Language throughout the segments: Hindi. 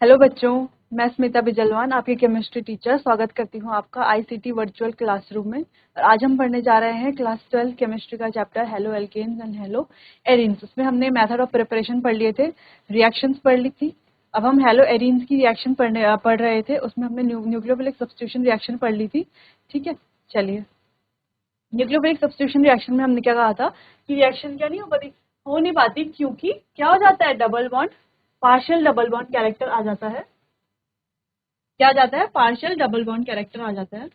हेलो बच्चों, मैं स्मिता बिजलवान आपकी केमिस्ट्री टीचर स्वागत करती हूँ आपका आईसीटी वर्चुअल क्लासरूम में। और आज हम पढ़ने जा रहे हैं क्लास 12 केमिस्ट्री का chapter haloalkanes and haloarenes. उसमें हमने मेथड ऑफ प्रिपरेशन पढ़ लिए थे, रिएक्शंस पढ़ ली थी। अब हम हेलो एरीन्स की रिएक्शन पढ़ रहे थे। उसमें हमने न्यूक्लियोफिलिक सब्स्टिट्यूशन रिएक्शन पढ़ ली थी। ठीक है, चलिए। न्यूक्लियोफिलिक सब्स्टिट्यूशन रिएक्शन में हमने क्या कहा था कि रिएक्शन क्या नहीं हो नहीं पाती क्योंकि क्या हो जाता है, double bond, partial double bond character आ जाता है। क्या आ जाता है? पार्शियल डबल बॉन्ड कैरेक्टर आ जाता है।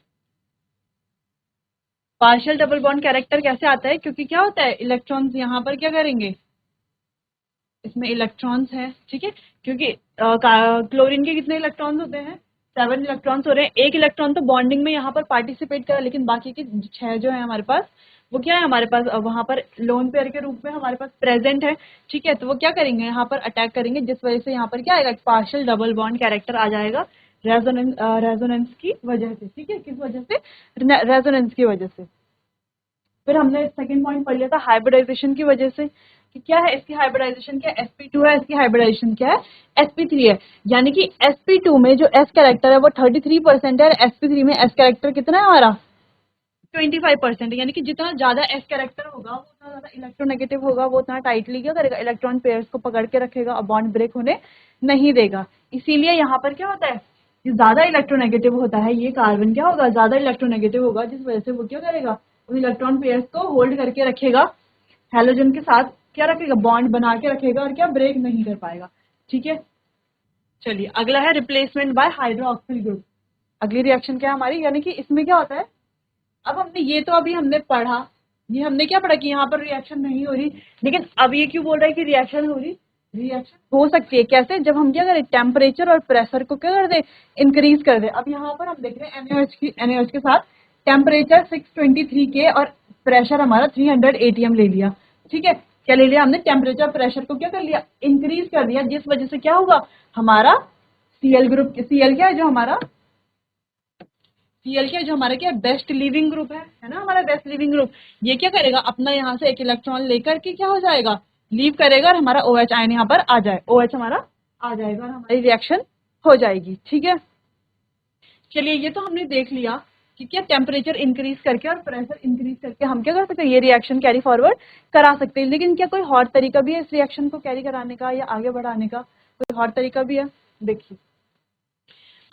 पार्शियल डबल बॉन्ड कैरेक्टर कैसे आता है? क्योंकि क्या होता है, इलेक्ट्रॉन्स यहाँ पर क्या करेंगे, इसमें इलेक्ट्रॉन्स है, ठीक है। क्योंकि क्लोरीन के कितने इलेक्ट्रॉन्स होते हैं? 7 इलेक्ट्रॉन्स हो रहे हैं। एक इलेक्ट्रॉन तो बॉन्डिंग में यहाँ पर पार्टिसिपेट करा, लेकिन बाकी के 6 जो है हमारे पास, वो क्या है, हमारे पास वहां पर लोन पेयर के रूप में हमारे पास प्रेजेंट है। ठीक है, तो वो क्या करेंगे, यहाँ पर अटैक करेंगे, जिस वजह से यहाँ पर क्या आएगा, पार्शियल डबल बॉन्ड कैरेक्टर आ जाएगा रेजोनेंस की वजह से। ठीक है, किस वजह से? रेजोनेंस की वजह से। फिर हमने सेकंड पॉइंट पढ़ लिया था हाइब्रिडाइजेशन की वजह से, कि क्या है इसकी हाइब्रिडाइजेशन, क्या sp2 है, इसकी हाइब्रिडाइजेशन क्या है, sp3 है। यानी कि sp2 में जो s कैरेक्टर है वो 33% है, और sp3 में s कैरेक्टर कितना है हमारा, 25%। यानी कि जितना ज्यादा s कैरेक्टर होगा वो उतना ज्यादा इलेक्ट्रोनेगेटिव होगा, वो उतना टाइटली क्या करेगा, इलेक्ट्रॉन पेयर्स को पकड़ के रखेगा और बॉन्ड ब्रेक होने नहीं देगा। इसीलिए यहाँ पर क्या होता है, कि ज्यादा इलेक्ट्रोनेगेटिव होता है, ये कार्बन क्या होगा, ज्यादा इलेक्ट्रोनेगेटिव होगा, जिस वजह से वो क्या करेगा, उन इलेक्ट्रॉन पेयर्स को होल्ड करके रखेगा, हैलोजन के साथ क्या रखेगा, बॉन्ड बना के रखेगा, और क्या ब्रेक नहीं कर पाएगा। ठीक है, चलिए अगला है रिप्लेसमेंट बाय हाइड्रोक्सिल ग्रुप। अगली रिएक्शन क्या है हमारी, यानी कि इसमें क्या होता है, अब हमने ये तो अभी हमने पढ़ा, ये हमने क्या पढ़ा कि यहाँ पर रिएक्शन नहीं हो रही, लेकिन अब ये क्यों बोल रहा है कि रिएक्शन हो रही, रिएक्शन हो सकती है कैसे, जब हम क्या करें, टेम्परेचर और प्रेशर को क्या कर दे, इंक्रीज कर दे। अब यहाँ पर हम देख रहे हैं NaOH के साथ टेम्परेचर 623 के और प्रेशर हमारा 300 ATM ले लिया। ठीक है, क्या ले लिया हमने, टेम्परेचर प्रेशर को क्या कर लिया, इंक्रीज कर दिया, जिस वजह से क्या होगा, हमारा सीएल ग्रुप, सीएल क्या है जो हमारा, सीएल क्या जो हमारा क्या बेस्ट लिविंग ग्रुप है ना, हमारा बेस्ट लिविंग ग्रुप, ये क्या करेगा, अपना यहाँ से एक इलेक्ट्रॉन लेकर के क्या हो जाएगा, लीव करेगा, और हमारा OH आयन यहाँ पर आ जाए, OH हमारा आ जाएगा, और हमारी रिएक्शन हो जाएगी। ठीक है, चलिए ये तो हमने देख लिया कि क्या टेम्परेचर इंक्रीज करके और प्रेशर इंक्रीज करके हम क्या कर सकते हैं, ये रिएक्शन कैरी फॉरवर्ड करा सकते हैं। लेकिन क्या कोई और तरीका भी है इस रिएक्शन को कैरी कराने का या आगे बढ़ाने का, कोई और तरीका भी है? देखिए,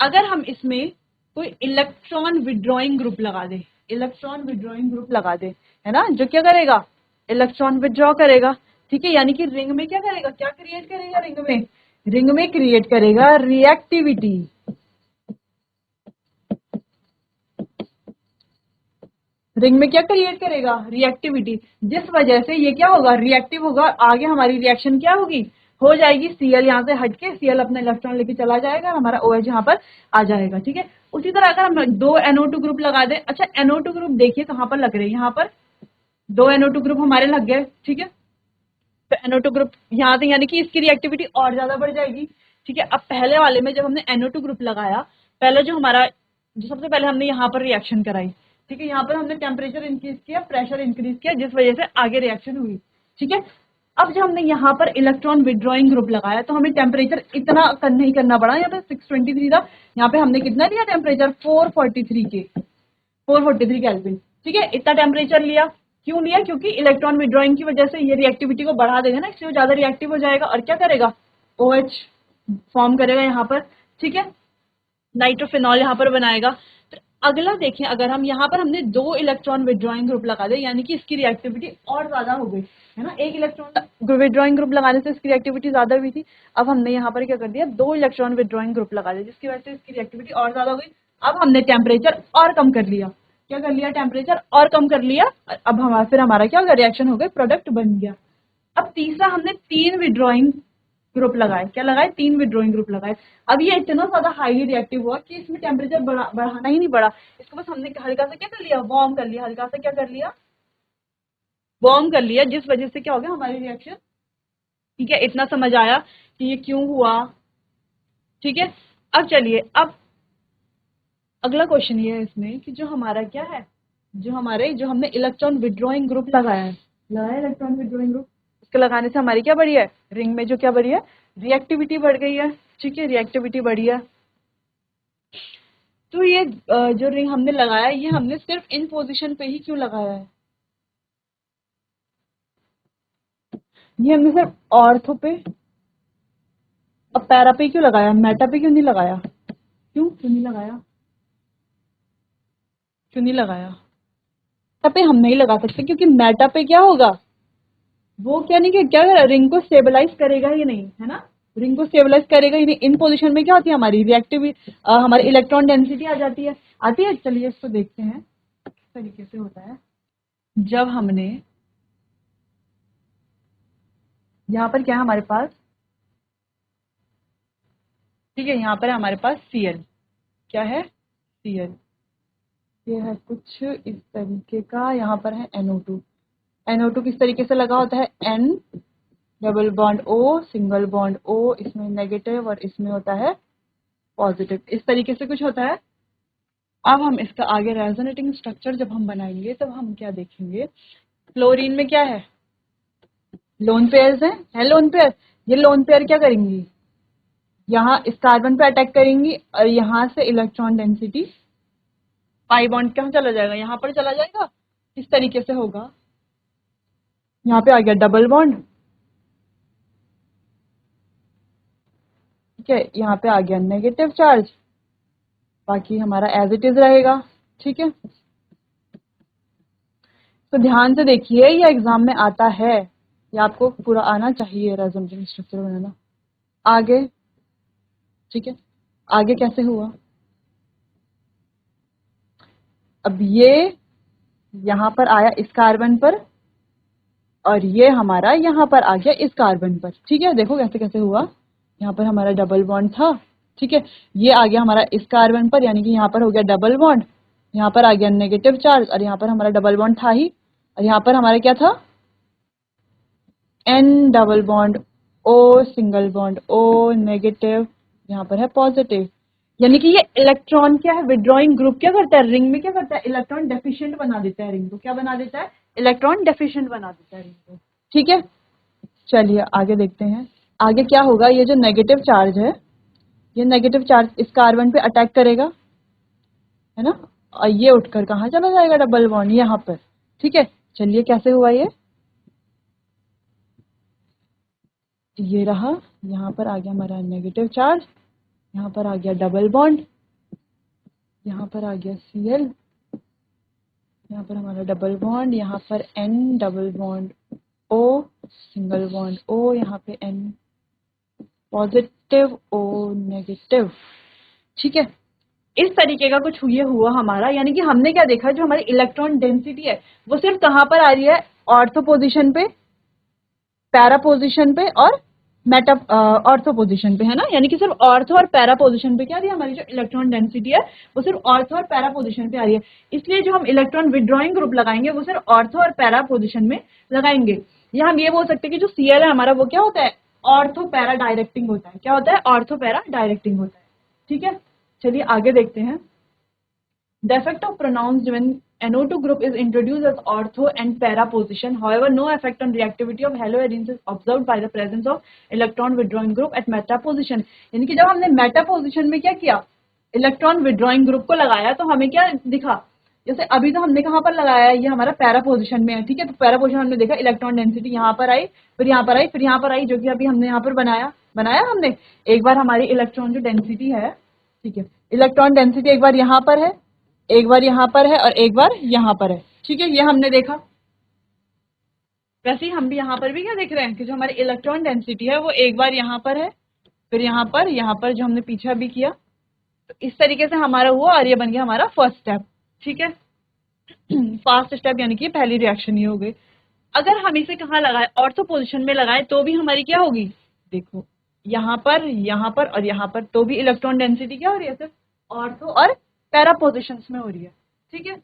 अगर हम इसमें कोई इलेक्ट्रॉन विड्रॉइंग ग्रुप लगा दे, इलेक्ट्रॉन विड्रॉइंग ग्रुप लगा दे, है ना, जो क्या करेगा, इलेक्ट्रॉन विड्रॉ करेगा। ठीक है, यानी कि रिंग में क्या करेगा, क्या क्रिएट करेगा, रिंग में क्रिएट करेगा रिएक्टिविटी। रिंग में क्या क्रिएट करेगा, रिएक्टिविटी, जिस वजह से ये क्या होगा, रिएक्टिव होगा, आगे हमारी रिएक्शन क्या होगी, हो जाएगी, सीएल यहाँ से हटके सीएल अपना इलेक्ट्रॉन लेके चला जाएगा, हमारा OH यहाँ पर आ जाएगा। ठीक है, उसी तरह अगर हम दो NO2 ग्रुप लगा दें, अच्छा NO2 ग्रुप देखिए कहाँ पर लग रहे हैं, यहाँ पर दो NO2 ग्रुप हमारे लग गए। ठीक है, तो NO2 ग्रुप यहाँ से, यानी कि इसकी रिएक्टिविटी और ज्यादा बढ़ जाएगी। ठीक है, अब पहले वाले में जब हमने NO2 ग्रुप लगाया, पहले जो हमारा, जो सबसे पहले हमने यहाँ पर रिएक्शन कराई, ठीक है, यहाँ पर हमने टेम्परेचर इंक्रीज किया, प्रेशर इंक्रीज किया, जिस वजह से आगे रिएक्शन हुई। ठीक है, अब जब हमने यहाँ पर इलेक्ट्रॉन विड्रॉइंग ग्रुप लगाया, तो हमें टेम्परेचर इतना नहीं करना पड़ा, यहाँ पे 623 था, यहाँ पे हमने कितना लिया टेम्परेचर, 443 केल्विन। ठीक है, इतना टेम्परेचर लिया, क्यों लिया, क्योंकि इलेक्ट्रॉन विड्रॉइंग की वजह से ये रिएक्टिविटी को बढ़ा देगा ना, इसलिए ज्यादा रिएक्टिव हो जाएगा, और क्या करेगा, OH फॉर्म करेगा यहाँ पर। ठीक है, नाइट्रोफिनॉल यहाँ पर बनाएगा। तो अगला देखें, अगर हम यहाँ पर हमने दो इलेक्ट्रॉन विड्रॉइंग ग्रुप लगा दे, यानी कि इसकी रिएक्टिविटी और ज्यादा हो गई, है ना, एक इलेक्ट्रॉन विड्रॉइंग ग्रुप लगाने से इसकी रिएक्टिविटी ज्यादा हुई थी। अब हमने यहाँ पर क्या कर दिया, दो इलेक्ट्रॉन विड्रॉइंग ग्रुप लगा दिया, जिसकी वजह से इसकी रिएक्टिविटी और ज्यादा हो गई। अब हमने टेम्परेचर और कम कर लिया, क्या कर लिया, टेम्परेचर और कम कर लिया, अब हमारा फिर हमारा क्या होगा, रिएक्शन हो गई, प्रोडक्ट बन गया। अब तीसरा हमने 3 विड्रॉइंग ग्रुप लगाए, क्या लगाए, 3 विड्रॉइंग ग्रुप लगाए। अब ये इतना ज्यादा हाईली रिएक्टिव हुआ कि इसमें टेम्परेचर बढ़ाना ही नहीं पड़ा, इसको बस हमने हल्का सा क्या कर लिया, वार्म कर लिया, हल्का सा क्या कर लिया, वार्म कर लिया, जिस वजह से क्या हो गया, हमारी रिएक्शन। ठीक है, इतना समझ आया कि ये क्यों हुआ। ठीक है, अब चलिए, अब अगला क्वेश्चन ये है इसमें कि जो हमारा क्या है, जो हमने इलेक्ट्रॉन विड्रॉइंग ग्रुप लगाया इलेक्ट्रॉन विड्रॉइंग ग्रुप, इसके लगाने से हमारी क्या बढ़ी है, रिंग में जो क्या बढ़ी है, रिएक्टिविटी बढ़ गई है। ठीक है, रिएक्टिविटी बढ़ी है। तो ये जो रिंग हमने लगाया, ये हमने सिर्फ इन पोजीशन पे ही क्यों लगाया है? ये हमने सिर्फ ऑर्थो पे और पैरा पे क्यों लगाया, मेटा पे क्यों नहीं लगाया? क्यों नहीं लगाया? क्यों नहीं लगाया? मेटा पे हम नहीं लगा सकते क्योंकि मेटा पे क्या होगा, वो क्या नहीं कि क्या रिंग को स्टेबलाइज करेगा ही नहीं, है ना? रिंग को स्टेबलाइज करेगा ही नहीं। इन पोजीशन में क्या होती है हमारी रिएक्टिव, हमारी इलेक्ट्रॉन डेंसिटी आ जाती है। आती है, चलिए इसको देखते हैं किस तरीके से होता है। जब हमने यहाँ पर क्या है हमारे पास, ठीक है, यहाँ पर है हमारे पास Cl। क्या है? Cl। ये है कुछ इस तरीके का, यहाँ पर है NO2। NO2 किस तरीके से लगा होता है, N double bond O single bond O, इसमें नेगेटिव और इसमें होता है पॉजिटिव, इस तरीके से कुछ होता है। अब हम इसका आगे रेजोनेटिंग स्ट्रक्चर जब हम बनाएंगे तब हम क्या देखेंगे, क्लोरीन में क्या है, लोन पेयर्स है लोन पेयर। ये लोन पेयर क्या करेंगी, यहाँ इस कार्बन पे अटैक करेंगी और यहाँ से इलेक्ट्रॉन डेंसिटी पाई बॉन्ड कहाँ चला जाएगा, यहाँ पर चला जाएगा। इस तरीके से होगा, यहाँ पे आ गया डबल बॉन्ड, ठीक है, यहाँ पे आ गया नेगेटिव चार्ज, बाकी हमारा एज इट इज रहेगा। ठीक है, तो ध्यान से देखिए, ये एग्जाम में आता है, ये आपको पूरा आना चाहिए रेजोनेटिंग स्ट्रक्चर बनाना। आगे, ठीक है, आगे कैसे हुआ, अब ये यहाँ पर आया इस कार्बन पर और ये हमारा यहाँ पर आ गया इस कार्बन पर। ठीक है, देखो कैसे कैसे हुआ, यहाँ पर हमारा डबल बॉन्ड था, ठीक है, ये आ गया हमारा इस कार्बन पर, यानी कि यहाँ पर हो गया डबल बॉन्ड, यहाँ पर आ गया नेगेटिव चार्ज और यहाँ पर हमारा डबल बॉन्ड था ही, और यहाँ पर हमारा क्या था, N double bond O single bond O negative, यहाँ पर है पॉजिटिव। यानी कि ये इलेक्ट्रॉन क्या है, विड्रॉइंग ग्रुप क्या करता है, रिंग में क्या करता है, इलेक्ट्रॉन डेफिशिएंट बना देता है रिंग को। क्या बना देता है, इलेक्ट्रॉन डेफिशिएंट बना देता है रिंग को। ठीक है, चलिए आगे देखते हैं। आगे क्या होगा, ये जो नेगेटिव चार्ज है, ये नेगेटिव चार्ज इस कार्बन पे अटैक करेगा, है ना, और ये उठकर कहाँ चला जाएगा, डबल बॉन्ड यहाँ पर। ठीक है, चलिए कैसे हुआ ये रहा, यहाँ पर आ गया हमारा नेगेटिव चार्ज, यहाँ पर आ गया डबल बॉन्ड, यहाँ पर आ गया Cl, यहाँ पर हमारा डबल बॉन्ड, यहाँ पर N double bond O single bond O, यहाँ पे N पॉजिटिव O नेगेटिव। ठीक है, इस तरीके का कुछ ये हुआ हमारा, यानी कि हमने क्या देखा, जो हमारी इलेक्ट्रॉन डेंसिटी है वो सिर्फ कहाँ पर आ रही है, ऑर्थो पोजीशन पे, पैरा पोजीशन पे और मेटा ऑर्थो पोजीशन पे, है ना। यानी कि सिर्फ ऑर्थो और पैरा पोजीशन पे क्या आ रही है, हमारी जो इलेक्ट्रॉन डेंसिटी है वो सिर्फ ऑर्थो और पैरा पोजीशन पे आ रही है। इसलिए जो हम इलेक्ट्रॉन विड्रॉइंग ग्रुप लगाएंगे वो सिर्फ ऑर्थो और पैरा पोजीशन में लगाएंगे। या हम ये बोल सकते हैं कि जो Cl है हमारा वो क्या होता है, ऑर्थो पैरा डायरेक्टिंग होता है। क्या होता है, ऑर्थो पैरा डायरेक्टिंग होता है। ठीक है, चलिए आगे देखते हैं। The effect of pronounced when NO2 group is introduced as ortho and para position. However, no effect on reactivity of haloarenes is observed by the presence of electron withdrawing group at meta position. यानी कि जब हमने मेटा पोजीशन में क्या किया, इलेक्ट्रॉन विड्रॉइंग ग्रुप को लगाया, तो हमें क्या दिखा, जैसे अभी तो हमने कहाँ पर लगाया है, ये हमारा पैरा पोजीशन में है। ठीक है, तो पैरा पोजीशन हमने देखा, इलेक्ट्रॉन डेंसिटी यहाँ पर आई, फिर यहाँ पर आई, फिर यहाँ पर आई, जो कि अभी हमने यहाँ पर बनाया हमने। एक बार हमारी इलेक्ट्रॉन जो डेंसिटी है, ठीक है, इलेक्ट्रॉन डेंसिटी एक बार यहाँ पर है, एक बार यहाँ पर है और एक बार यहाँ पर है। ठीक है, ये हमने देखा। वैसे ही हम भी यहाँ पर भी क्या देख रहे हैं कि जो हमारी इलेक्ट्रॉन डेंसिटी है वो एक बार यहाँ पर है, फिर यहाँ पर जो हमने पीछे भी किया, तो इस तरीके से हमारा हुआ और ये बन गया हमारा फर्स्ट स्टेप। ठीक है, फास्ट स्टेप, यानी कि पहली रिएक्शन ये हो गई। अगर हम इसे कहाँ लगाए, ऑर्थो पोजिशन में लगाए, तो भी हमारी क्या होगी, देखो यहाँ पर और यहाँ पर, तो भी इलेक्ट्रॉन डेंसिटी क्या हो रही है, सिर्फ ऑर्थो और पैरा पोजिशंस में हो रही है। ठीक है,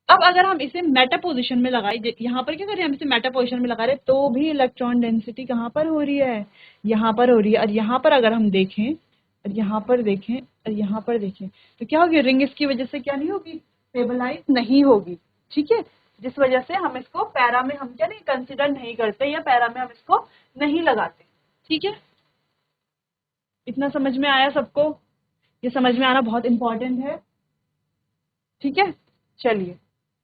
अब अगर हम इसे मेटा पोजिशन में लगाए, यहाँ पर क्या कर रहे हैं, हम इसे मेटा पोजिशन में लगा रहे हैं, तो भी इलेक्ट्रॉन डेंसिटी कहाँ पर हो रही है, यहाँ पर हो रही है। और यहाँ पर अगर हम देखें और यहाँ पर देखें और यहाँ पर देखें, तो क्या होगी, रिंग इसकी वजह से क्या नहीं होगी, स्टेबलाइज नहीं होगी। ठीक है, जिस वजह से हम इसको पैरा में हम क्या नहीं कंसिडर नहीं करते, या पैरा में हम इसको नहीं लगाते। ठीक है, इतना समझ में आया सबको? ये समझ में आना बहुत इंपॉर्टेंट है, ठीक है। चलिए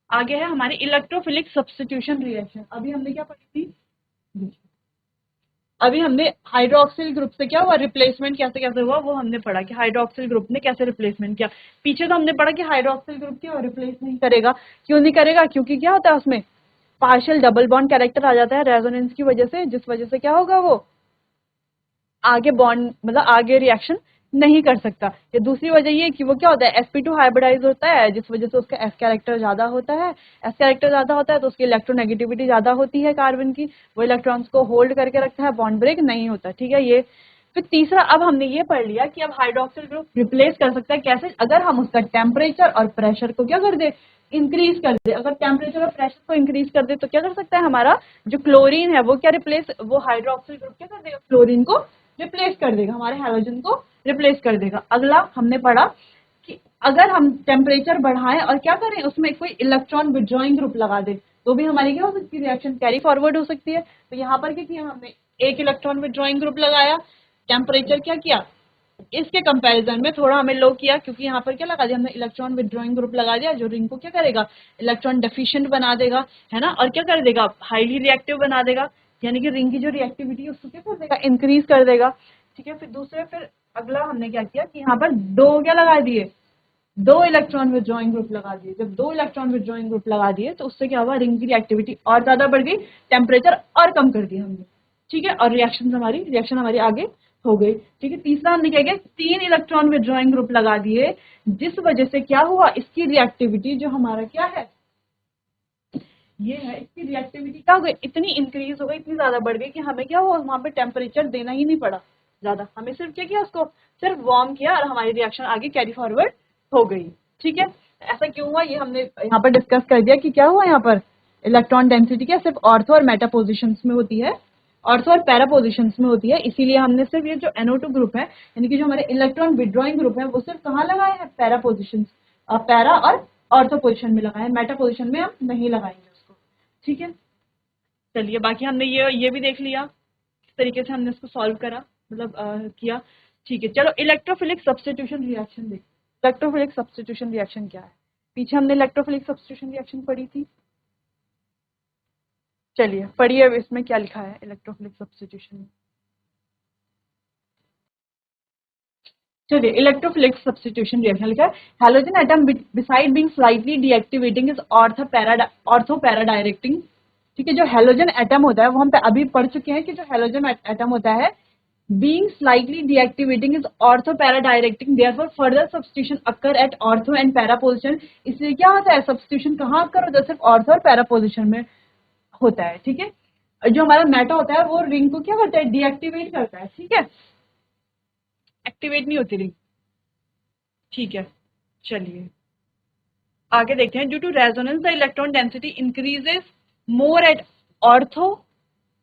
आगे है हमारी इलेक्ट्रोफिलिक सब्स्टिट्यूशन रिएक्शन। अभी हमने क्या पढ़ी थी? अभी हमने हाइड्रोक्सिल ग्रुप से क्या हुआ, रिप्लेसमेंट कैसे कैसे हुआ वो हमने पढ़ा कि हाइड्रोक्सिल ग्रुप ने कैसे रिप्लेसमेंट किया। पीछे तो हमने पढ़ा कि हाइड्रोक्सिल ग्रुप क्या रिप्लेस नहीं करेगा। क्यों नहीं करेगा? क्योंकि क्या होता है उसमें पार्शियल डबल बॉन्ड कैरेक्टर आ जाता है रेजोनेंस की वजह से, जिस वजह से क्या होगा वो आगे बॉन्ड मतलब आगे रिएक्शन नहीं कर सकता। ये दूसरी वजह ये कि वो क्या होता है sp2 हाइब्रिडाइज होता है, जिस वजह से उसका s कैरेक्टर ज्यादा होता है। s कैरेक्टर ज्यादा होता है तो उसकी इलेक्ट्रोनेगेटिविटी ज्यादा होती है कार्बन की, वो इलेक्ट्रॉन्स को होल्ड करके रखता है, बॉन्ड ब्रेक नहीं होता, ठीक है। ये फिर तीसरा, अब हमने ये पढ़ लिया कि अब हाइड्रोक्सिल ग्रुप रिप्लेस कर सकता है कैसे, अगर हम उसका टेम्परेचर और प्रेशर को क्या कर दे, इंक्रीज कर दे। अगर टेम्परेचर और प्रेशर को इंक्रीज कर दे तो क्या कर सकता है हमारा जो क्लोरीन है वो क्या रिप्लेस, वो हाइड्रोक्सिल ग्रुप क्या कर देगा, क्लोरीन को रिप्लेस कर देगा, हमारे हैलोजन को रिप्लेस कर देगा। अगला हमने पढ़ा कि अगर हम टेम्परेचर बढ़ाएं और क्या करें उसमें कोई इलेक्ट्रॉन विड्रॉइंग ग्रुप लगा दे तो भी हमारी क्या हो सकती है, रिएक्शन कैरी फॉरवर्ड हो सकती है। तो यहाँ पर क्या किया हमने, एक इलेक्ट्रॉन विड्रॉइंग ग्रुप लगाया, टेम्परेचर क्या किया इसके कंपैरिजन में थोड़ा हमें लो किया, क्योंकि यहाँ पर क्या लगा दिया हमने, इलेक्ट्रॉन विड्रॉइंग ग्रुप लगा दिया जो रिंग को क्या करेगा, इलेक्ट्रॉन डेफिशिएंट बना देगा, है ना, और क्या कर देगा, हाईली रिएक्टिव बना देगा, यानी कि रिंग की जो रिएक्टिविटी है उसको क्या कर देगा, इंक्रीज कर देगा, ठीक है। फिर अगला हमने क्या किया कि यहाँ पर दो क्या लगा दिए, दो इलेक्ट्रॉन विड्रॉइंग ग्रुप लगा दिए। जब दो इलेक्ट्रॉन विड्रॉइंग ग्रुप लगा दिए तो उससे क्या हुआ, रिंग की रिएक्टिविटी और ज्यादा बढ़ गई, टेम्परेचर और कम कर दिया हमने, ठीक है, और रिएक्शन हमारी आगे हो गई, ठीक है। तीसरा हमने क्या किया, तीन इलेक्ट्रॉन विड्रॉइंग ग्रुप लगा दिए, जिस वजह से क्या हुआ, इसकी रिएक्टिविटी जो हमारा क्या है, ये है, इसकी रिएक्टिविटी क्या हो गई, इतनी इंक्रीज हो गई, इतनी ज्यादा बढ़ गई कि हमें क्या हुआ, वहां पे टेम्परेचर देना ही नहीं पड़ा ज्यादा, हमें सिर्फ क्या किया, उसको सिर्फ वार्म किया और हमारी रिएक्शन आगे कैरी फॉरवर्ड हो गई, ठीक है। ऐसा क्यों हुआ ये हमने यहाँ पर डिस्कस कर दिया कि क्या हुआ, यहाँ पर इलेक्ट्रॉन डेंसिटी क्या सिर्फ ऑर्थो और मेटा पोजिशंस में होती है, ऑर्थो और पैरा पोजिशंस में होती है, इसीलिए हमने सिर्फ ये जो NO2 ग्रुप है, यानी कि जो हमारे इलेक्ट्रॉन विड्रॉइंग ग्रुप है, वो सिर्फ कहाँ लगाए हैं, पैरा पोजिशन, पैरा और ऑर्थो पोजिशन में लगाए हैं, मेटा पोजिशन में हम नहीं लगाएंगे उसको, ठीक है। चलिए बाकी हमने ये भी देख लिया किस तरीके से हमने इसको सॉल्व करा, मतलब किया, ठीक है। चलो इलेक्ट्रोफिलिक सब्स्टिट्यूशन रिएक्शन देख, इलेक्ट्रोफिलिक सब्स्टिट्यूशन रिएक्शन क्या है, पीछे हमने इलेक्ट्रोफिलिक सब्स्टिट्यूशन रिएक्शन पढ़ी थी, चलिए पढ़िए अब इसमें क्या लिखा है इलेक्ट्रोफिलिक सब्स्टिट्यूशन में। चलिए इलेक्ट्रोफिलिक सब्स्टिट्यूशन रिएक्शन लिखा है, halogen atom beside being slightly deactivating is ortho para directing, ठीक है। जो हैलोजन एटम होता है वो हम अभी पढ़ चुके हैं कि जो हैलोजन एटम होता है being slightly deactivating is ortho para directing, therefore further substitution occur at ortho and para position। इसलिए क्या होता है, substitution कहाँ occur होता है, सिर्फ ortho और para position में होता है, ठीक है। जो हमारा मेटा होता है वो रिंग को क्या करता है, डीएक्टिवेट करता है, ठीक है, एक्टिवेट नहीं होती रिंग, ठीक है। चलिए आगे देखते हैं, due to resonance the electron density increases more at ortho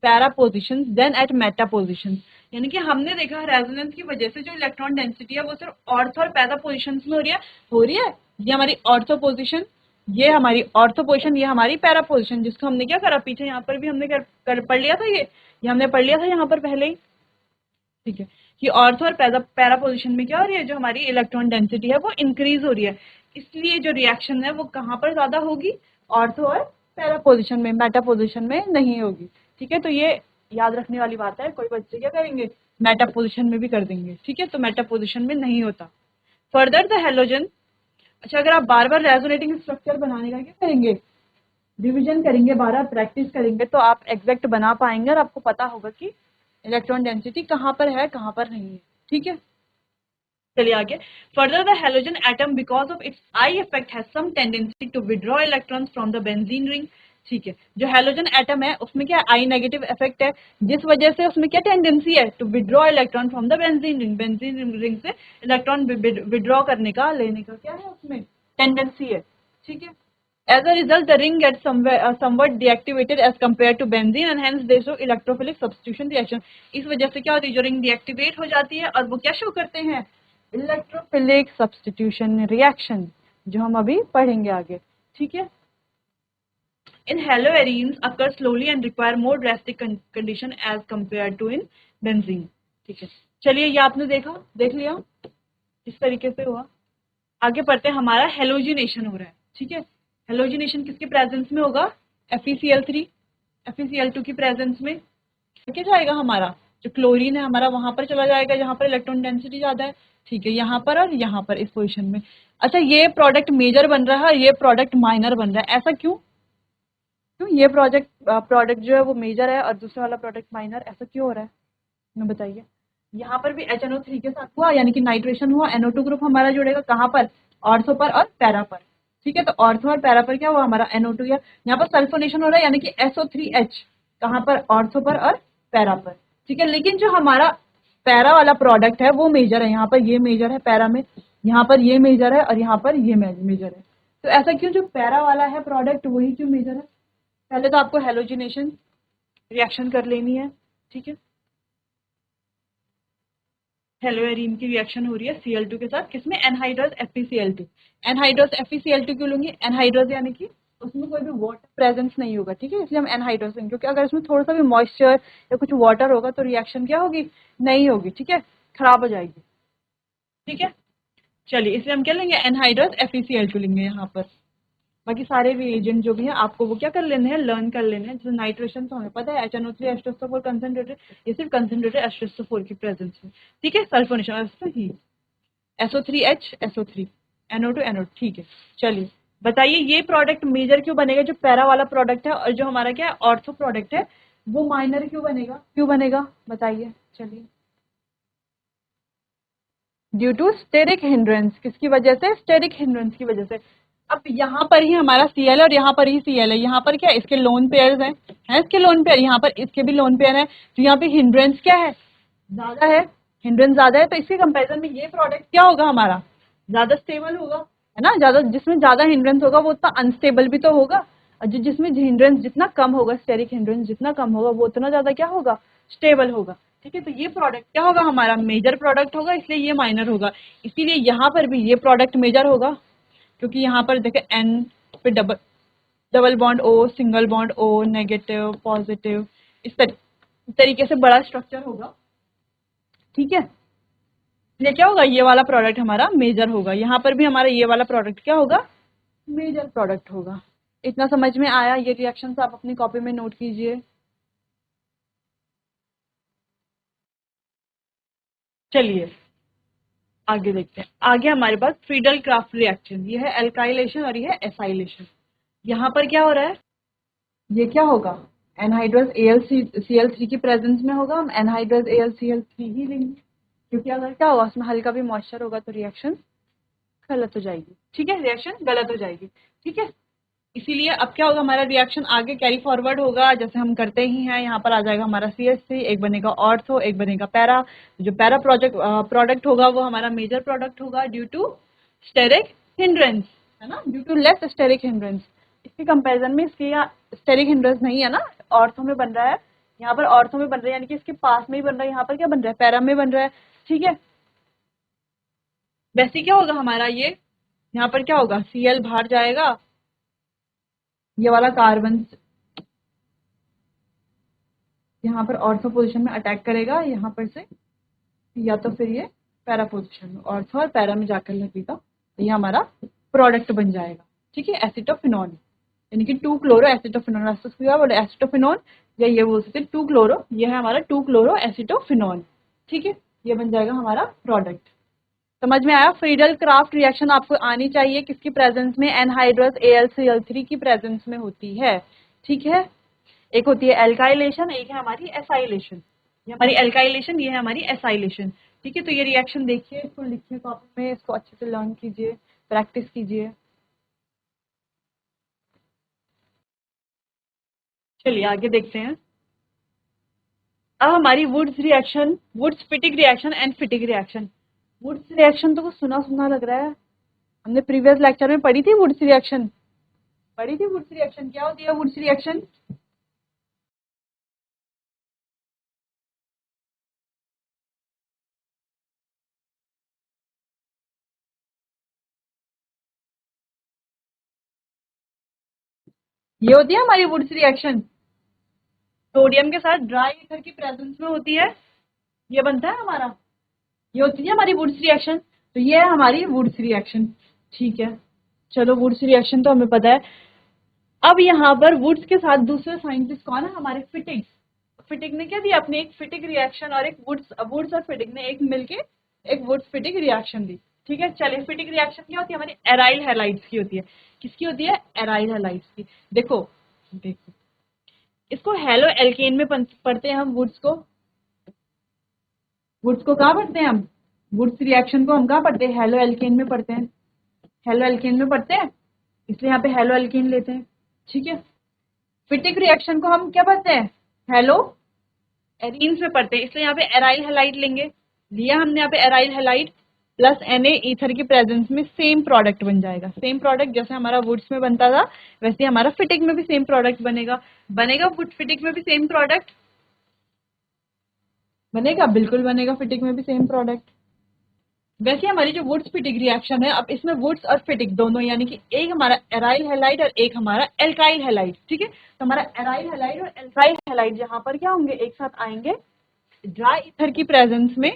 para position then at meta position, यानी कि हमने देखा रेजोनेंस की वजह से जो इलेक्ट्रॉन डेंसिटी है वो सिर्फ ऑर्थो और पैरा पोजिशन में हो रही है, ये हमारी ऑर्थो पोजिशन, ये हमारी ऑर्थो पोजिशन, ये हमारी पैरा पोजिशन, जिसको हमने क्या करा पीछे यहाँ पर भी हमने पढ़ लिया था, ये हमने पढ़ लिया था यहाँ पर पहले ही, ठीक है, कि ऑर्थो और पैरा पोजिशन में क्या हो रही है, जो हमारी इलेक्ट्रॉन डेंसिटी है वो इंक्रीज हो रही है, इसलिए जो रिएक्शन है वो कहाँ पर ज्यादा होगी, ऑर्थो और पैरा पोजिशन में, मेटा पोजिशन में नहीं होगी, ठीक है। तो ये याद रखने वाली बात है, कोई बच्चे क्या करेंगे मेटा पोजिशन में भी कर देंगे, ठीक है, तो मेटा पोजिशन में नहीं होता। फर्दर द हेलोजन, अच्छा अगर आप बार बार रेजोनेटिंग स्ट्रक्चर बनाने का क्या करेंगे, रिविजन करेंगे, बार बार प्रैक्टिस करेंगे तो आप एग्जैक्ट बना पाएंगे और आपको पता होगा कि इलेक्ट्रॉन डेंसिटी कहाँ पर है कहाँ पर नहीं है, ठीक है। चलिए आगे, further the halogen atom because of its I effect has some tendency to withdraw electrons from the benzene ring, ठीक है। जो हेलोजन एटम है उसमें क्या आई नेगेटिव इफेक्ट है, जिस वजह से उसमें क्या टेंडेंसी है, to withdraw electron from the benzene ring से इलेक्ट्रॉन विड्रॉ करने का, लेने का क्या है उसमें टेंडेंसी है, ठीक है। As a result, the ring gets somewhat deactivated as compared to benzene and hence they show electrophilic substitution reaction। इस वजह से क्या होती है, जो रिंग deactivate हो जाती है और वो क्या शो करते हैं, इलेक्ट्रोफिलिक सब्स्टिट्यूशन रिएक्शन, जो हम अभी पढ़ेंगे आगे, ठीक है। In haloarenes occur slowly and require more drastic condition as compared to in benzene, ठीक है। चलिए ये आपने देख लिया इस तरीके से हुआ। आगे बढ़ते हैं, हमारा हेलोजिनेशन हो रहा है, ठीक है। हेलोजिनेशन किसके प्रेजेंस में होगा? FeCl3 FeCl2 की प्रेजेंस में क्या जाएगा हमारा जो क्लोरीन है हमारा वहां पर चला जाएगा जहां पर इलेक्ट्रॉन डेंसिटी ज्यादा है, ठीक है, यहाँ पर और यहाँ पर इस पोजीशन में। अच्छा, ये प्रोडक्ट मेजर बन रहा है और ये प्रोडक्ट माइनर बन रहा है, ऐसा क्यों? क्यों ये प्रोडक्ट जो है वो मेजर है और दूसरा वाला प्रोडक्ट माइनर, ऐसा क्यों हो रहा है? हमें बताइए। यहाँ पर भी HNO3 के साथ हुआ, यानी कि नाइट्रेशन हुआ, NO2 ग्रुप हमारा जुड़ेगा कहाँ पर? ऑर्थो पर और पैरा पर, ठीक है। तो ऑर्थो और पैरा पर क्या हुआ हमारा? NO2 या यहाँ पर सल्फोनेशन हो रहा है, यानी कि SO3H कहाँ पर? ऑर्थो पर और पैरा पर, ठीक है। लेकिन जो हमारा पैरा वाला प्रोडक्ट है वो मेजर है, यहाँ पर ये मेजर है पैरा में, यहाँ पर ये मेजर है और यहाँ पर ये मेजर है। तो ऐसा क्यों? जो पैरा वाला है प्रोडक्ट वही क्यों मेजर है? पहले तो आपको हेलोजिनेशन रिएक्शन कर लेनी है, ठीक है। हेलोएरीन की रिएक्शन हो रही है Cl2 के साथ, किसमें? Anhydrous FeCl2। एनहाइड्रस FeCl2 क्यों लूंगी? एनहाइड्रस यानी कि उसमें कोई भी वाटर प्रेजेंस नहीं होगा, ठीक है, इसलिए हम एनहाइड्रस लेंगे, क्योंकि अगर इसमें थोड़ा सा भी मॉइस्चर या कुछ वाटर होगा तो रिएक्शन क्या होगी? नहीं होगी, ठीक है, खराब हो जाएगी, ठीक है। चलिए इसलिए हम क्या लेंगे? एनहाइड्रस FeCl2 लेंगे यहाँ पर। बाकी सारे रिएजेंट जो भी हैं आपको वो क्या कर लेने हैं? लर्न कर लेने हैं। जैसे नाइट्रेशन तो हमें पता है HNO3 H2SO4 कंसंट्रेटेड, ये सिर्फ कंसंट्रेटेड H2SO4 की प्रेजेंस में, ठीक है। सल्फोनेशन ही SO3H SO3 NO2 NO2, ठीक है। चलिए बताइए ये प्रोडक्ट मेजर क्यों बनेगा जो पैरा वाला प्रोडक्ट है, और जो हमारा क्या है ऑर्थो प्रोडक्ट है वो माइनर क्यों बनेगा? क्यों बनेगा बताइए। चलिए, ड्यू टू स्टेरिक हिंड्रेंस, किसकी वजह से? स्टेरिक हिंड्रेंस की वजह से। अब यहाँ पर ही हमारा Cl और यहाँ पर ही Cl है, यहाँ पर क्या है? इसके लोन पेयर्स हैं इसके लोन पेयर, यहाँ पर इसके भी लोन पेयर है, तो यहाँ पे हिंड्रेंस क्या है? ज्यादा है, हिंड्रेंस ज्यादा है, तो इसके कंपेरिजन में ये प्रोडक्ट क्या होगा हमारा? ज्यादा स्टेबल होगा, है ना। ज्यादा जिसमें ज्यादा हिंड्रेंस होगा वो उतना अनस्टेबल भी तो होगा, और जिसमें हिंड्रेंस जितना कम होगा, स्टेरिक हिंड्रेंस जितना कम होगा वो उतना ज्यादा क्या होगा? स्टेबल होगा, ठीक है। तो ये प्रोडक्ट क्या होगा हमारा? मेजर प्रोडक्ट होगा, इसलिए ये माइनर होगा। इसीलिए यहाँ पर भी ये प्रोडक्ट मेजर होगा, क्योंकि यहाँ पर देखे N पे double double bond O, single bond O, negative positive, तरीके से बड़ा स्ट्रक्चर होगा, ठीक है। ये क्या होगा? ये वाला प्रोडक्ट हमारा मेजर होगा, यहाँ पर भी हमारा ये वाला प्रोडक्ट क्या होगा? मेजर प्रोडक्ट होगा। इतना समझ में आया? ये रिएक्शंस आप अपनी कॉपी में नोट कीजिए। चलिए आगे देखते हैं। आगे हमारे पास फ्रीडल क्राफ्ट रिएक्शन, ये है एल्काइलेशन और ये है एसाइलेशन। यहाँ पर क्या हो रहा है? ये क्या होगा? एनहाइड्रस AlCl3 की प्रेजेंस में होगा, हम एनहाइड्रस AlCl3 ही लेंगे, क्योंकि अगर क्या होगा उसमें हल्का भी मॉइस्चर होगा तो रिएक्शन गलत हो जाएगी, ठीक है, रिएक्शन गलत हो जाएगी, ठीक है। इसीलिए अब क्या होगा? हमारा रिएक्शन आगे कैरी फॉरवर्ड होगा जैसे हम करते ही हैं। यहाँ पर आ जाएगा हमारा CH3, एक बनेगा ऑर्थो, एक बनेगा पैरा। जो पैरा प्रोडक्ट होगा वो हमारा मेजर प्रोडक्ट होगा ड्यू टू स्टेरिक हिंड्रेंस, है ना, due to less steric hindrance. इसके कंपेरिजन में इसके यहाँ स्टेरिक हिंड्रेंस नहीं है ना, ऑर्थो में बन रहा है, यहाँ पर ऑर्थो में बन रहा है, यानी कि इसके पास में ही बन रहा है। यहाँ पर क्या बन रहा है? पैरा में बन रहा है, ठीक है। वैसे क्या होगा हमारा ये? यहाँ पर क्या होगा? Cl बाहर जाएगा, ये वाला कार्बन यहाँ पर ऑर्थो पोजीशन में अटैक करेगा यहाँ पर से, या तो फिर ये पैरा पोजीशन में, ऑर्थो और पैरा में जाकर लगेगा, तो ये हमारा प्रोडक्ट बन जाएगा, ठीक है, एसिटोफिनॉन, यानी कि 2 क्लोरो एसिटोफिनॉन, बोले एसिटोफिनॉन, या ये बोल सकते 2 क्लोरो, ये है हमारा 2 क्लोरो एसिटोफिनॉन, ठीक है। ये बन जाएगा हमारा प्रोडक्ट। समझ में आया? फ्रीडल क्राफ्ट रिएक्शन आपको आनी चाहिए, किसकी प्रेजेंस में? एनहाइड्रस AlCl3 की प्रेजेंस में होती है, ठीक है। एक होती है एल्काइलेशन, एक है हमारी एसाइलेशन। ये हमारी एल्काइलेशन, ये है हमारी एसाइलेशन, ठीक है। तो ये रिएक्शन देखिए, इसको लिखिए कॉपी में, इसको अच्छे से लर्न कीजिए, प्रैक्टिस कीजिए। चलिए आगे देखते हैं। अब हमारी Wurtz reaction, Wurtz Fittig reaction and Fittig reaction. Wurtz reaction तो कुछ सुना सुना लग रहा है, हमने प्रीवियस लेक्चर में पढ़ी थी वुड्स रिएक्शन, पढ़ी थी वुड्स रिएक्शन। क्या होती है वुड्स रिएक्शन? ये होती है हमारी वुड्स रिएक्शन, सोडियम के साथ ड्राई ईथर की प्रेजेंस में होती है, ये बनता है हमारा ये होती है हमारी वुड्स रिएक्शन। तो ये है हमारी वुड्स रिएक्शन, ठीक है। चलो वुड्स रिएक्शन तो हमें पता है। अब यहाँ पर वुड्स के साथ दूसरे साइंटिस्ट कौन है, हमारे फिटिक। फिटिक ने क्या दिया अपने, एक फिटिक रिएक्शन और एक वुड्स, वुड्स और फिटिक ने एक मिलके एक वुड्स फिटिक रिएक्शन दी, ठीक है। चलिए फिटिक रिएक्शन क्या होती है, हमारी एराइल हैलाइड्स की होती है। किसकी होती है, एराइल हैलाइड्स की। देखो देखो इसको हेलो एल्केन में पढ़ते हैं हम वुड्स को। वुड्स को कहाँ पढ़ते हैं हम, वुड्स रिएक्शन को हम कहाँ पढ़ते हैं, हेलो एल्केन में पढ़ते हैं। हेलो एल्केन में पढ़ते हैं, इसलिए यहाँ पे हेलो एल्केन लेते हैं, ठीक है। फिटिक रिएक्शन को हम क्या पढ़ते हैं, हेलो एरीन्स में पढ़ते हैं, इसलिए यहाँ पे एराइल हैलाइड लेंगे। लिया हमने यहाँ पे aryl halide plus Na ether की प्रेजेंस में सेम प्रोडक्ट बन जाएगा। सेम प्रोडक्ट जैसे हमारा वुड्स में बनता था वैसे हमारा फिटिक में भी सेम प्रोडक्ट बनेगा। बनेगा वुड फिटिक में भी सेम प्रोडक्ट बनेगा, बिल्कुल बनेगा फिटिक में भी सेम प्रोडक्ट। वैसे हमारी जो वुड्स फिटिक रिएक्शन है, अब इसमें वुड्स और फिटिक दोनों यानी कि एक हमारा एराइल हैलाइड और एक हमारा एल्काइल हैलाइड, ठीक है। तो हमारा एराइल हैलाइड और एल्काइल हैलाइड यहाँ पर क्या होंगे, एक साथ आएंगे ड्राई ईथर की प्रेजेंस में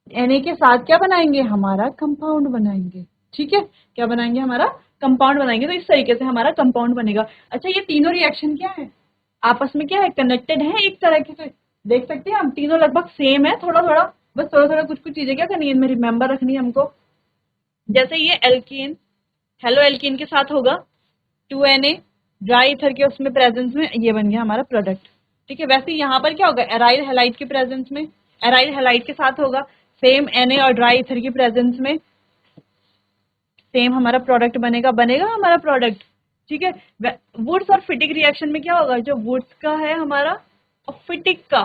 Na के साथ क्या बनाएंगे, हमारा कंपाउंड बनाएंगे, ठीक है। क्या बनाएंगे, हमारा कंपाउंड बनाएंगे। तो इस तरीके से हमारा कंपाउंड बनेगा। अच्छा ये तीनों रिएक्शन क्या है, आपस में क्या है, कनेक्टेड है एक तरह से। देख सकते हैं हम तीनों लगभग सेम है, थोड़ा थोड़ा बस थोड़ा थोड़ा कुछ कुछ चीजें क्या करनी है इनमें रिमेंबर रखनी है हमको। जैसे ये एल्कीन हेलो एल्कीन के साथ होगा 2Na ड्राई ईथर के उसमें प्रेजेंस में, ये बन गया हमारा प्रोडक्ट, ठीक है। वैसे यहाँ पर क्या होगा, एराइल हैलाइड के प्रेजेंस में, एराइल हैलाइड के साथ होगा सेम Na और ड्राई ईथर की प्रेजेंस में सेम हमारा प्रोडक्ट बनेगा, बनेगा हमारा प्रोडक्ट, ठीक है। वुड्स और फिटिक रिएक्शन में क्या होगा, जो वुड्स का है हमारा और फिटिक का,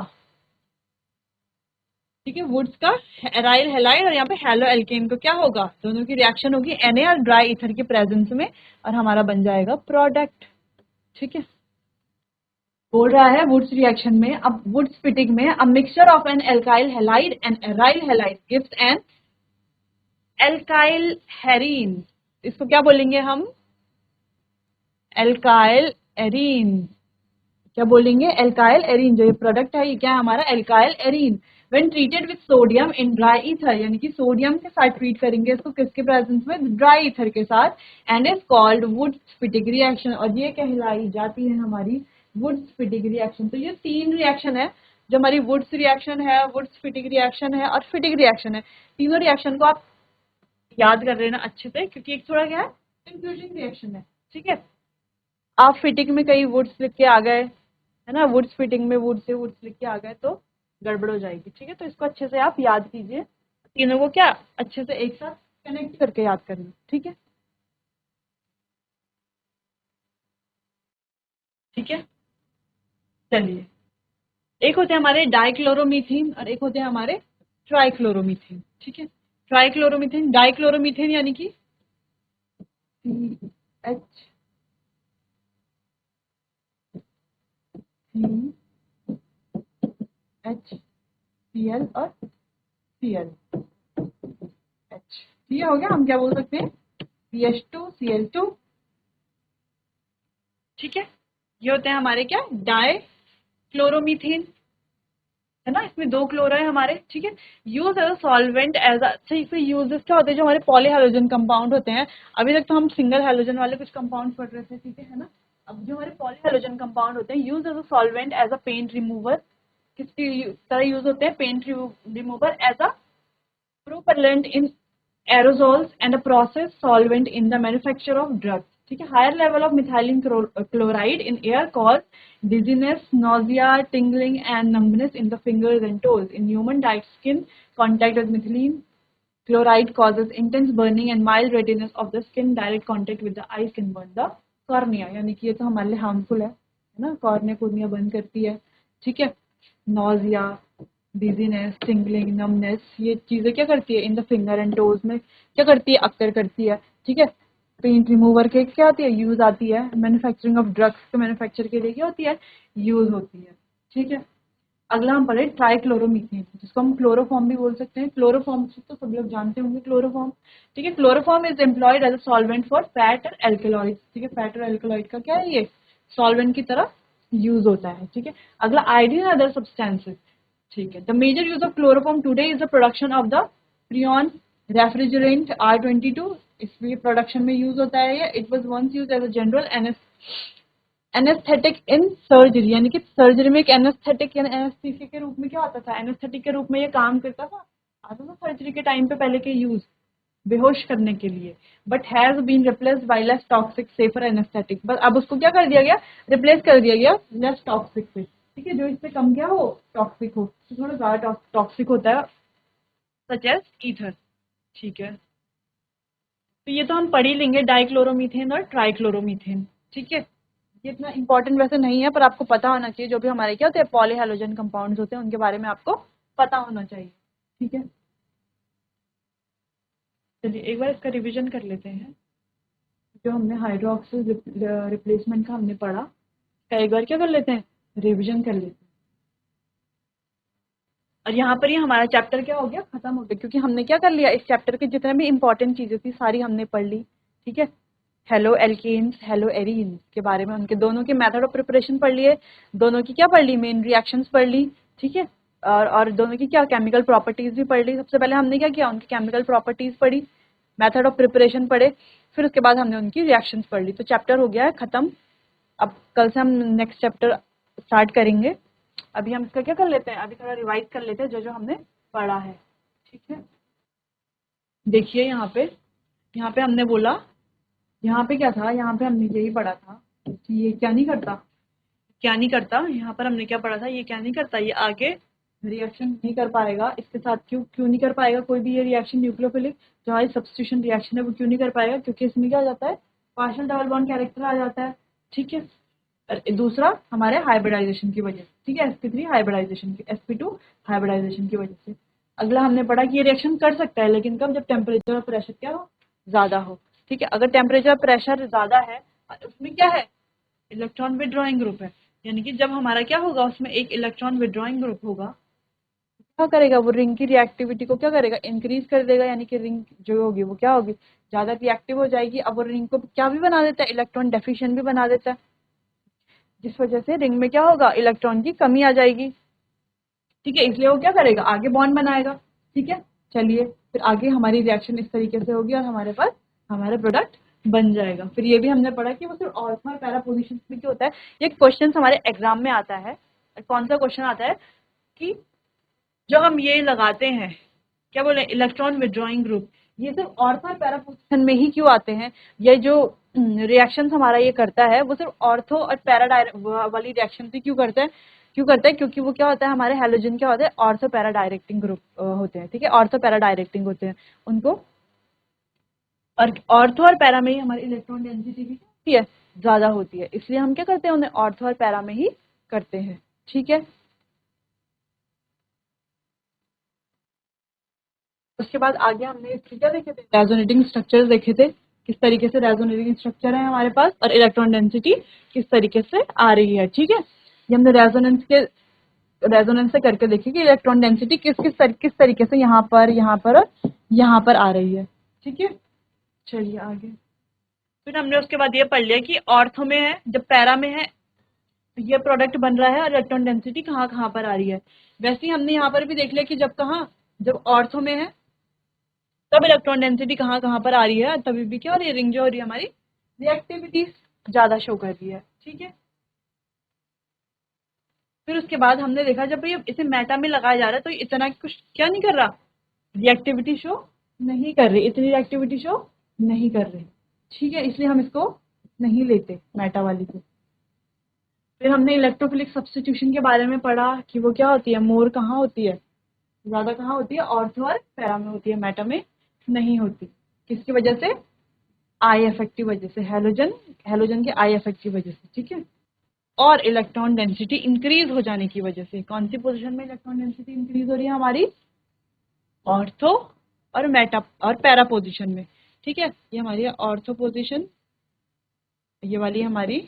ठीक है, वुड्स का एराइल हैलाइड और यहाँ पे हेलो एल्केन को क्या होगा, दोनों की रिएक्शन होगी Na और ड्राई ईथर के प्रेजेंस में और हमारा बन जाएगा प्रोडक्ट, ठीक है। बोल रहा है वुड्स रिएक्शन में, अब वुड्स फिटिक में a mixture of an alkyl halide and aryl halide gives an alkyl arene. इसको क्या बोलेंगे हम, एल्काइल एरीन। क्या बोलेंगे, एल्काइल एरीन। जो ये प्रोडक्ट है ये क्या है हमारा, alkyl arene. When treated with sodium in dry ether, यानी कि सोडियम के साथ ट्रीट करेंगे इसको, किसके प्रेजेंस में, ड्राई ईथर के साथ, and is called Wurtz Fittig reaction, और ये कहलाई जाती है हमारी वुड्स फिटिक रिएक्शन। तो ये तीन रिएक्शन है, जो हमारी वुड्स रिएक्शन है, वुड्स फिटिक रिएक्शन है और फिटिक रिएक्शन है। तीनों रिएक्शन को आप याद कर लेना अच्छे से, क्योंकि एक थोड़ा क्या है कंफ्यूजिंग रिएक्शन है, ठीक है। आप फिटिंग में कई वुड्स लिख के आ गए है ना, वुड्स फिटिंग में वुड से वुड्स लिख के आ गए तो गड़बड़ हो जाएगी, ठीक है। तो इसको अच्छे से आप याद कीजिए, तीनों को क्या अच्छे से एक साथ कनेक्ट करके याद करना, ठीक है, ठीक है। चलिए, एक होते हैं हमारे डाइक्लोरोमीथेन और एक होते हैं हमारे ट्राइक्लोरोमीथेन, ठीक है। ट्राइक्लोरोमीथेन, डाइक्लोरोमीथेन यानी कि CH HCl और Cl H, ये हो गया। हम क्या बोल सकते हैं, CH2Cl2, ठीक है। ये होते हैं हमारे क्या, डाई क्लोरोमीथेन, है ना, इसमें दो क्लोरो है हमारे, ठीक है। Use as a solvent as अच्छा, इसमें यूजेस क्या होते हैं, जो हमारे पॉलीहेलोजन कंपाउंड होते हैं। अभी तक तो हम सिंगल हेलोजन वाले कुछ कंपाउंड पढ़ रहे थे, ठीक है ना। अब जो हमारे पॉलीहेलोजन कंपाउंड होते हैं, use as a solvent as a paint remover, किसकी तरह यूज होते हैं, paint remover, as a propellant in aerosols and a process solvent in the manufacture of drugs, ठीक है। Higher level of methylene chloride in air cause dizziness, nausea, tingling and numbness in the fingers and toes. In human diet, skin contact with methylene chloride causes intense burning and mild redness of the skin. Direct contact with the eyes can burn the cornea, यानी कि ये तो हमारे लिए हार्मफुल है ना, कॉर्निया कोर्निया बंद करती है, ठीक है। नॉजिया, डिजीनेस, टिंगलिंग, नमनेस, ये चीजें क्या करती है in the finger and toes में, क्या करती है, अक्कर करती है, ठीक है। पेंट रिमूवर के क्या आती है, यूज आती है। मैन्युफैक्चरिंग ऑफ ड्रग्स के मैन्युफैक्चर के लिए क्या होती है, यूज होती है, ठीक है। अगला हम पढ़े ट्राइक्लोरोमीथेन, जिसको हम क्लोरोफॉर्म भी बोल सकते हैं। क्लोरोफॉर्म तो सब लोग जानते होंगे, क्लोरोफॉर्म, ठीक है। Chloroform is employed as a solvent for fat और एल्कलॉइड, ठीक है। फैट और एल्कलॉइड का क्या है, ये सॉल्वेंट की तरह यूज होता है, ठीक है। अगला आयोडीन अदर सब्सटेंसेस, ठीक है। The major use of chloroform today is the production of the Freon refrigerant R22, इसलिए प्रोडक्शन में यूज होता है ये। It was once used as a general anaesthetic in surgery, यानी कि सर्जरी में एक एनेस्थेटिक या एनेस्थीसिया के रूप में क्या आता था, एनेस्थेटिक के रूप में ये काम करता था, आता था सर्जरी के टाइम पे पहले के यूज बेहोश करने के लिए। But has been replaced by less toxic safer anaesthetic, बस अब उसको क्या कर दिया गया, रिप्लेस कर दिया गया लेस टॉक्सिक से, ठीक है, जो इससे कम क्या हो, टॉक्सिक हो, तो थोड़ा ज्यादा टॉक्सिक होता है, सच एज ईथर। ठीक है, तो ये तो हम पढ़ ही लेंगे, डाइक्लोरोमीथेन और ट्राइक्लोरोमीथेन। ठीक है, ये इतना इंपॉर्टेंट वैसे नहीं है, पर आपको पता होना चाहिए, जो भी हमारे क्या होते हैं पॉलीहेलोजन कंपाउंड्स होते हैं उनके बारे में आपको पता होना चाहिए। ठीक है, चलिए एक बार इसका रिवीजन कर लेते हैं, जो हमने हाइड्रोक्सिल रिप्लेसमेंट का हमने पढ़ा, का एक बार क्या कर लेते हैं, रिवीजन कर लेते हैं। और यहाँ पर ही हमारा चैप्टर क्या हो गया, खत्म हो गया, क्योंकि हमने क्या कर लिया, इस चैप्टर के जितने भी इंपॉर्टेंट चीजें थी सारी हमने पढ़ ली। ठीक है, हेलो एल्केन्स, हेलो एरीन्स के बारे में, उनके दोनों के मेथड ऑफ प्रिपरेशन पढ़ लिए, दोनों की क्या पढ़ ली, मेन रिएक्शंस पढ़ ली। ठीक है, और दोनों की क्या केमिकल प्रॉपर्टीज भी पढ़ ली। सबसे पहले हमने क्या किया, उनकी केमिकल प्रॉपर्टीज पढ़ी, मेथड ऑफ प्रिपरेशन पढ़े, फिर उसके बाद हमने उनकी रिएक्शंस पढ़ ली। तो चैप्टर हो गया है खत्म। अब कल से हम नेक्स्ट चैप्टर स्टार्ट करेंगे। अभी हम इसका क्या कर लेते हैं, अभी थोड़ा रिवाइज कर लेते हैं जो जो हमने पढ़ा है। ठीक है, देखिए यहाँ पे हमने बोला, यहाँ पे क्या था, यहाँ पे हमने यही पढ़ा था कि ये क्या नहीं करता, क्या नहीं करता, यहाँ पर हमने क्या पढ़ा था, ये क्या नहीं करता, ये आगे रिएक्शन नहीं कर पाएगा इसके साथ। क्यों क्यों नहीं कर पाएगा कोई भी ये रिएक्शन, न्यूक्लियोफिलिक जो हमारी सब्स्टिट्यूशन रिएक्शन है वो क्यों नहीं कर पाएगा, क्योंकि इसमें क्या आ जाता है, पार्शियल डबल बॉन्ड कैरेक्टर आ जाता है। ठीक है, दूसरा हमारे हाइब्रिडाइजेशन की वजह से, ठीक है, sp3 हाइब्रिडाइजेशन की, sp2 हाइब्रिडाइजेशन की वजह से। अगला हमने पढ़ा कि ये रिएक्शन कर सकता है, लेकिन कब, जब टेम्परेचर और प्रेशर क्या हो, ज्यादा हो। ठीक है, अगर टेम्परेचर प्रेशर ज्यादा है और उसमें क्या है, इलेक्ट्रॉन विड्रॉइंग ग्रुप है, यानी कि जब हमारा क्या होगा, उसमें एक इलेक्ट्रॉन विड्रॉइंग ग्रुप होगा, क्या करेगा, वो रिंग की रिएक्टिविटी को क्या करेगा, इंक्रीज कर देगा, यानी कि रिंग जो होगी वो क्या होगी, ज्यादा रिएक्टिव हो जाएगी। अब वो रिंग को क्या भी बना देता है, इलेक्ट्रॉन डेफिशिएंट भी बना देता है, जिस वजह से रिंग में क्या होगा, इलेक्ट्रॉन की कमी आ जाएगी। ठीक है, इसलिए वो क्या करेगा, आगे बॉन्ड बनाएगा। ठीक है, चलिए फिर आगे हमारी रिएक्शन इस तरीके से होगी और हमारे पास हमारा प्रोडक्ट बन जाएगा। फिर ये भी हमने पढ़ा कि वो सिर्फ ऑर्थो और पैरा पोजिशन में क्या होता है, ये क्वेश्चन हमारे एग्जाम में आता है। कौन सा क्वेश्चन आता है कि जो हम ये लगाते हैं, क्या बोले, इलेक्ट्रॉन विड्रॉइंग ग्रुप, ये सिर्फ ऑर्थो और पैरा पोजिशन में ही क्यों आते हैं, ये जो रिएक्शन हमारा ये करता है वो सिर्फ ऑर्थो और पैरा वाली रिएक्शन से क्यों करता है, क्योंकि वो क्या होता है, हमारे हेलोजन क्या होते हैं, ऑर्थो पैरा डायरेक्टिंग ग्रुप होते हैं। ठीक है, ऑर्थो पैरा डायरेक्टिंग होते हैं उनको, और ऑर्थो और पैरा में ही हमारी इलेक्ट्रॉन डेंसिटी भी होती है, ज्यादा होती है, इसलिए हम क्या करते हैं, उन्हें ऑर्थो और पैरा में ही करते हैं। ठीक है, उसके बाद आगे हमने इसके क्या देखे थे, रेजोनेटिंग स्ट्रक्चर देखे थे, किस तरीके से रेजोनेटिंग स्ट्रक्चर है हमारे पास, और इलेक्ट्रॉन डेंसिटी किस तरीके से आ रही है। ठीक है, ये हमने रेजोनेंस से करके देखी कि इलेक्ट्रॉन डेंसिटी किस तरीके से और यहाँ पर आ रही है। ठीक है, चलिए आगे। फिर हमने उसके बाद ये पढ़ लिया कि ऑर्थो में है, जब पैरा में है तो ये प्रोडक्ट बन रहा है और इलेक्ट्रॉन डेंसिटी कहाँ कहाँ पर आ रही है। वैसे ही हमने यहाँ पर भी देख लिया कि जब ऑर्थो में है तब इलेक्ट्रॉन डेंसिटी कहाँ कहाँ पर आ रही है, तभी भी क्या हो रही है, रिंग जो हो रही है हमारी रिएक्टिविटी ज्यादा शो कर रही है। ठीक है, फिर उसके बाद हमने देखा जब ये इसे मेटा में लगाया जा रहा है तो इतना कुछ क्या नहीं कर रहा, रिएक्टिविटी शो नहीं कर रही, इतनी रिएक्टिविटी शो नहीं कर रही। ठीक है, इसलिए हम इसको नहीं लेते मेटा वाली को। फिर हमने इलेक्ट्रोफिलिक सब्स्टिट्यूशन के बारे में पढ़ा कि वो क्या होती है, मोर कहाँ होती है, ज्यादा कहाँ होती है, ऑर्थो और पैरा में होती है, मेटा में नहीं होती। किसकी वजह से, आई इफेक्ट की वजह से, हेलोजन के आई इफेक्ट की वजह से। ठीक है, और इलेक्ट्रॉन डेंसिटी इंक्रीज हो जाने की वजह से, कौन सी पोजीशन में इलेक्ट्रॉन डेंसिटी इंक्रीज हो रही है हमारी, ऑर्थो और मेटा और पैरा पोजीशन में। ठीक है, ये हमारी ऑर्थो पोजीशन, ये वाली हमारी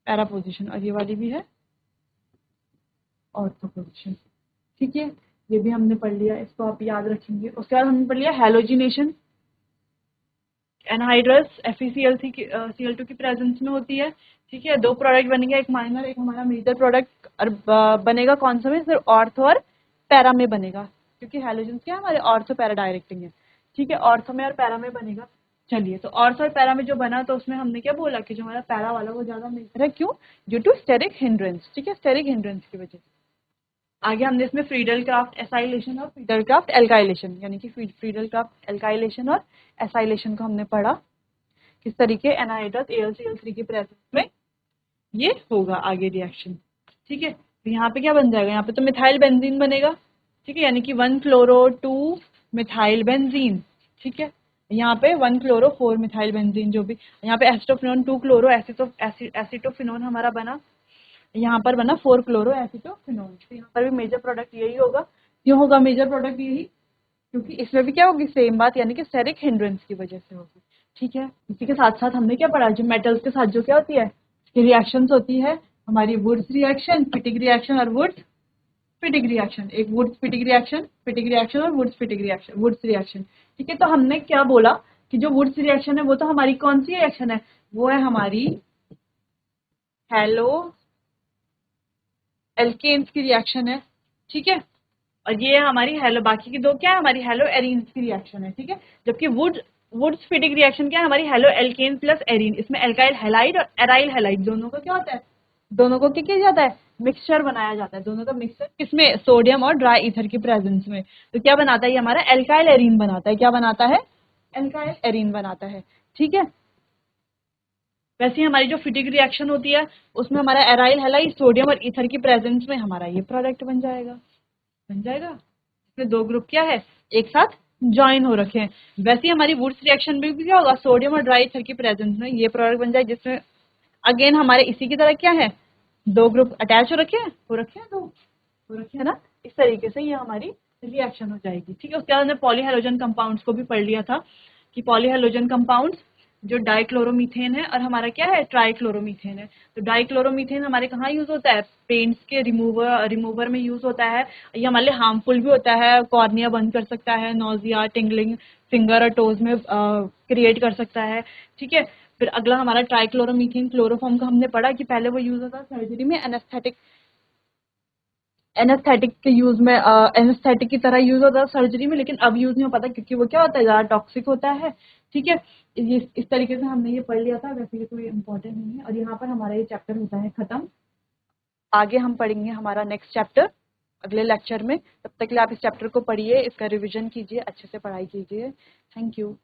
पैरा पोजीशन, और ये वाली भी है ऑर्थो पोजीशन। ठीक है, ये भी हमने पढ़ लिया, इसको आप याद रखेंगे। उसके बाद हमने पढ़ लिया हेलोजिनेशन। एनहाइड्रस FeCl2 की प्रेजेंस में होती है। ठीक है, दो प्रोडक्ट बनेंगे, एक माइनर एक हमारा मेजर प्रोडक्ट बनेगा। कौन सा में? सिर्फ ऑर्थो और पैरा में बनेगा, क्योंकि हैलोजेंस क्या हमारे ऑर्थो पैरा डायरेक्टिंग है। ठीक है, ऑर्थो में और पैरा में बनेगा। चलिए, तो ऑर्थो और पैरा में जो बना तो उसमें हमने क्या बोला कि जो हमारा पैरा वाला वो ज्यादा मेजर है। क्यों? Due to steric hindrance. ठीक है, स्टेरिक हिंड्रेंस की वजह से। आगे हमने इसमें फ्रीडल क्राफ्ट एसाइलेशन और फ्रीडल क्राफ्ट एल्काइलेशन, यानी कि फ्रीडल क्राफ्ट एल्काइलेशन और एसाइलेशन को हमने पढ़ा, किस तरीके एनहाइड्रस AlCl3 की प्रेजेंस में ये होगा आगे रिएक्शन। ठीक है, तो यहाँ पे क्या बन जाएगा? यहाँ पे तो मिथाइल बेंजीन बनेगा। ठीक है, यानी कि 1 क्लोरो 2 मिथाइल बेंजीन। ठीक है, यहाँ पे 1 क्लोरो 4 मिथाइल बेंजीन, जो भी यहाँ पे एसिटोफिनोन 2 क्लोरो एसिटोफिनोन हमारा बना, यहाँ पर बना 4 क्लोरो एसिटोफिनोन। तो यहाँ पर भी मेजर प्रोडक्ट यही होगा। क्यों होगा मेजर प्रोडक्ट यही? क्योंकि इसमें भी क्या होगी? सेम बात, यानी कि स्टेरिक हिंड्रेंस की वजह से होगी। ठीक है, इसी के साथ साथ हमने क्या पढ़ा? जो मेटल्स के साथ जो क्या होती है, रिएक्शंस होती है हमारी, वुड्स रिएक्शन, फिटिक रिएक्शन और वुड्स फिटिक रिएक्शन। एक Wurtz Fittig reaction, Fittig reaction और Wurtz Fittig reaction, Wurtz reaction. ठीक है, तो हमने क्या बोला कि जो वुड्स रिएक्शन है वो तो हमारी कौन सी रिएक्शन है? वो है हमारी हेलो एल्केन्स की रिएक्शन है। ठीक है, और ये हमारी हेलो, बाकी की दो क्या है? हमारी हेलो एरीन्स की रिएक्शन है। ठीक है, जबकि वुड्स फिटिक रिएक्शन क्या है? हमारी हेलो एल्केन प्लस एरीन। इसमें एल्काइल हैलाइड और एराइल हैलाइड दोनों का क्या होता है? दोनों को क्या किया जाता है? मिक्सचर बनाया जाता है। दोनों का मिक्सचर किसमें? सोडियम और ड्राई ईथर की प्रेजेंस में। तो क्या बनाता है ये हमारा? एल्काइल एरीन बनाता है। क्या बनाता है? एल्काइल एरीन बनाता है। ठीक है, वैसे ही हमारी जो फिटिक रिएक्शन होती है उसमें हमारा एराइल हैलाइड सोडियम और ईथर की प्रेजेंस में हमारा ये प्रोडक्ट बन जाएगा। बन जाएगा, इसमें दो ग्रुप क्या है? एक साथ ज्वाइन हो रखे हैं। वैसे ही हमारी वुड्स रिएक्शन में भी क्या होगा? सोडियम और ड्राई ईथर की प्रेजेंस में ये प्रोडक्ट बन जाए, जिसमें अगेन हमारे इसी की तरह क्या है? दो ग्रुप अटैच हो रखे हैं दो, हो रखे हैं ना। इस तरीके से ये हमारी रिएक्शन हो जाएगी। ठीक है, उसके बाद हमने पॉलीहेलोजन कंपाउंड्स को भी पढ़ लिया था कि पॉलीहेलोजन कंपाउंड्स जो डाइक्लोरोमीथेन है और हमारा क्या है? ट्राइक्लोरोमीथेन है। तो डाइक्लोरोमीथेन हमारे कहाँ यूज होता है? पेंट्स के रिमूवर में यूज होता है। ये हमारे लिए हार्मफुल भी होता है, कॉर्निया बंद कर सकता है, नोजिया टिंगलिंग फिंगर और टोज में क्रिएट कर सकता है। ठीक है, फिर अगला हमारा ट्राइक्लोरोमीथेन क्लोरोफॉर्म का हमने पढ़ा कि पहले वो यूज होता है सर्जरी में एनेस्थेटिक के यूज में, एनेस्थेटिक की तरह यूज होता है सर्जरी में, लेकिन अब यूज नहीं हो पाता क्योंकि वो क्या होता है? ज्यादा टॉक्सिक होता है। ठीक है, इस तरीके से हमने ये पढ़ लिया था। वैसे ये कोई इंपॉर्टेंट नहीं है, और यहाँ पर हमारा ये चैप्टर होता है खत्म। आगे हम पढ़ेंगे हमारा नेक्स्ट चैप्टर अगले लेक्चर में। तब तक के लिए आप इस चैप्टर को पढ़िए, इसका रिविजन कीजिए, अच्छे से पढ़ाई कीजिए। Thank you.